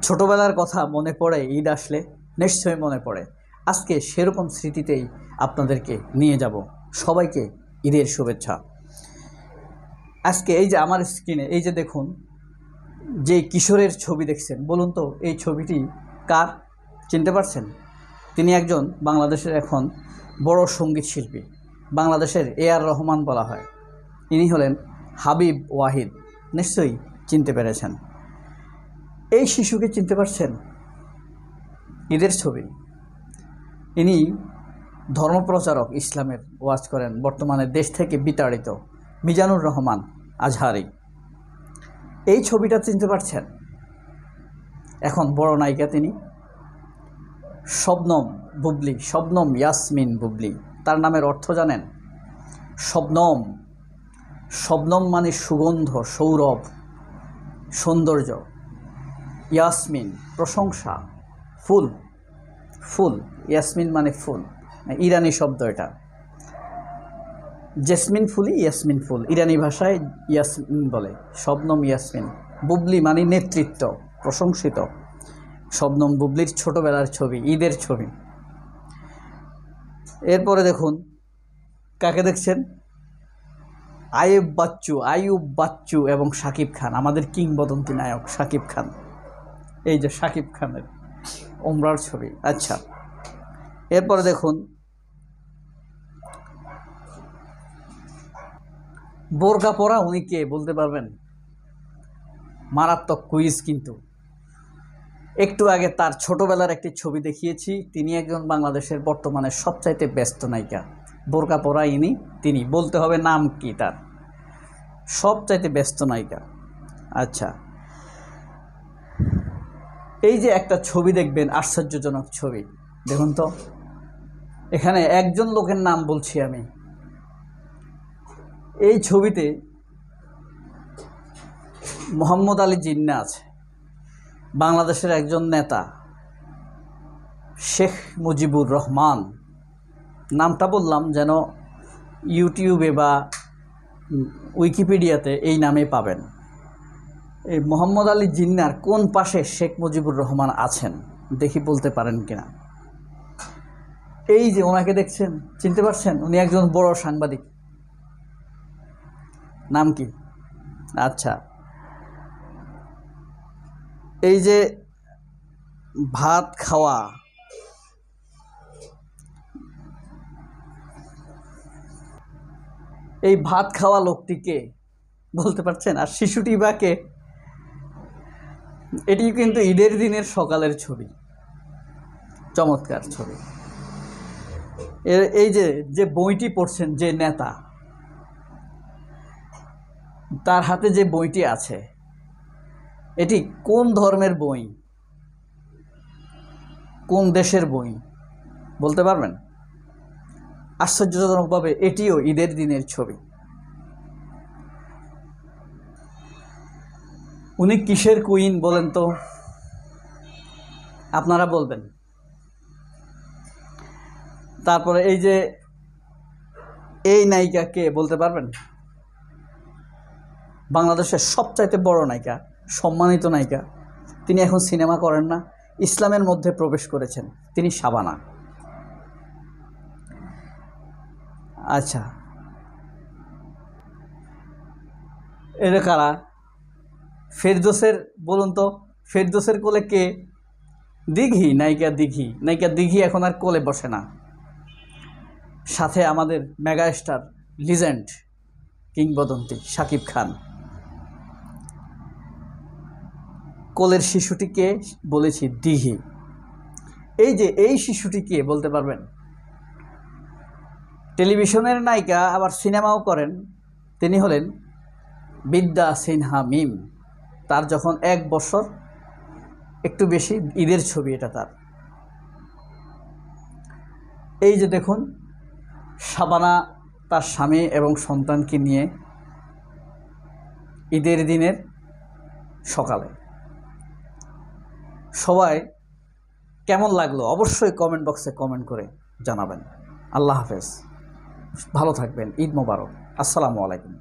ছোটবেলার কথা মনে পড়ে ঈদ আসলে, নিশ্চয়ই মনে পড়ে। আজকে সেরকম স্মৃতিতেই আপনাদেরকে নিয়ে যাব। সবাইকে ঈদের শুভেচ্ছা। আজকে এই যে আমার স্ক্রিনে এই যে দেখুন, যে কিশোরের ছবি দেখছেন, বলুন তো এই ছবিটি কার? চিনতে পারছেন? তিনি একজন বাংলাদেশের এখন বড় সঙ্গীত শিল্পী, বাংলাদেশের AR রহমান বলা হয়। ইনি হলেন হাবিব ওয়াহিদ। নিশ্চয়ই চিনতে পেরেছেন। এই শিশুকে চিনতে পারছেন? ঈদের ছবি। ইনি ধর্মপ্রচারক, ইসলামের ওয়াজ করেন, বর্তমানে দেশ থেকে বিতাড়িত মিজানুর রহমান আজহারি। এই ছবিটা চিনতে পারছেন? এখন বড় নায়িকা তিনি, শবনম বুবলি, শবনম ইয়াসমিন বুবলি। তার নামের অর্থ জানেন? শবনম। শবনম মানে সুগন্ধ, সৌরভ, সৌন্দর্য। ইয়াসমিন প্রশংসা, ফুল। ফুল, ইয়াসমিন মানে ফুল, ইরানি শব্দ এটা। জেসমিন ফুলই ইয়াসমিন ফুল, ইরানি ভাষায় ইয়াসমিন বলে। শবনম ইয়াসমিন বুবলি মানে নেতৃত্ব, প্রশংসিত। শবনম বুবলির ছোটবেলার ছবি, ঈদের ছবি। এরপরে দেখুন কাকে দেখছেন? আইয়ুব বাচ্চু এবং শাকিব খান, আমাদের কিংবদন্তি নায়ক শাকিব খান। এই যে শাকিব খানের ওমরার ছবি। আচ্ছা, এরপরে দেখুন বোরকা পরা উনি কে বলতে পারবেন? মারাত্মক কুইজ কিন্তু। একটু আগে তার ছোটবেলার একটি ছবি দেখিয়েছি। তিনি একজন বাংলাদেশের বর্তমানে সবচাইতে ব্যস্ত নায়িকা। বোরকা পরা ইনি, তিনি বলতে হবে নাম কি তার, সবচাইতে ব্যস্ত নায়িকা। আচ্ছা, এই যে একটা ছবি দেখবেন, আশ্চর্যজনক ছবি। দেখুন তো, এখানে একজন লোকের নাম বলছি আমি। এই ছবিতে মোহাম্মদ আলী জিন্না আছে, বাংলাদেশের একজন নেতা, শেখ মুজিবুর রহমান। নামটা বললাম যেন ইউটিউবে বা উইকিপিডিয়াতে এই নামে পাবেন। এই মোহাম্মদ আলী জিন্নার কোন পাশে শেখ মুজিবুর রহমান আছেন দেখি বলতে পারেন কিনা। এই যে ওনাকে দেখছেন, চিনতে পারছেন? উনি একজন বড় সাংবাদিক। নাম কি? আচ্ছা, এই যে ভাত খাওয়া, এই ভাত খাওয়া লোকটিকে বলতে পারছেন? আর শিশুটি বা কে? এটি কিন্তু ঈদের দিনের সকালের ছবি, চমৎকার ছবি। এই যে বইটি পড়ছেন, যে নেতা, তার হাতে যে বইটি আছে, এটি কোন ধর্মের বই, কোন দেশের বই বলতে পারবেন? আশ্চর্যজনকভাবে এটিও ঈদের দিনের ছবি। উনি কিসের কুইন বলেন তো? আপনারা বলবেন। তারপরে এই যে এই নায়িকা কে বলতে পারবেন? বাংলাদেশের সবচাইতে বড় নায়িকা, সম্মানিত নায়িকা। তিনি এখন সিনেমা করেন না, ইসলামের মধ্যে প্রবেশ করেছেন। তিনি শাবানা। আচ্ছা, এরা কারা? ফেরদৌসের, বলুন তো ফেরদৌসের কোলে কে? দিঘি, নায়িকা দিঘি। নায়িকা দিঘি এখন আর কোলে বসে না। সাথে আমাদের মেগা স্টার, লিজেন্ড, কিংবদন্তি শাকিব খান। কোলের শিশুটিকে বলেছি দিঘি। এই যে এই শিশুটিকে বলতে পারবেন? টেলিভিশনের নায়িকা, আবার সিনেমাও করেন। তিনি হলেন বিদ্যা সিনহা মিম। তার যখন 1 বছর একটু বেশি, ঈদের ছবি এটা তার। এই যে দেখুন শাবানা তার স্বামী এবং সন্তানকে নিয়ে ঈদের দিনের সকালে। সবাই কেমন লাগলো অবশ্যই কমেন্ট বক্সে কমেন্ট করে জানাবেন। আল্লাহ হাফেজ, ভালো থাকবেন। ঈদ মোবারক। আসসালামু আলাইকুম।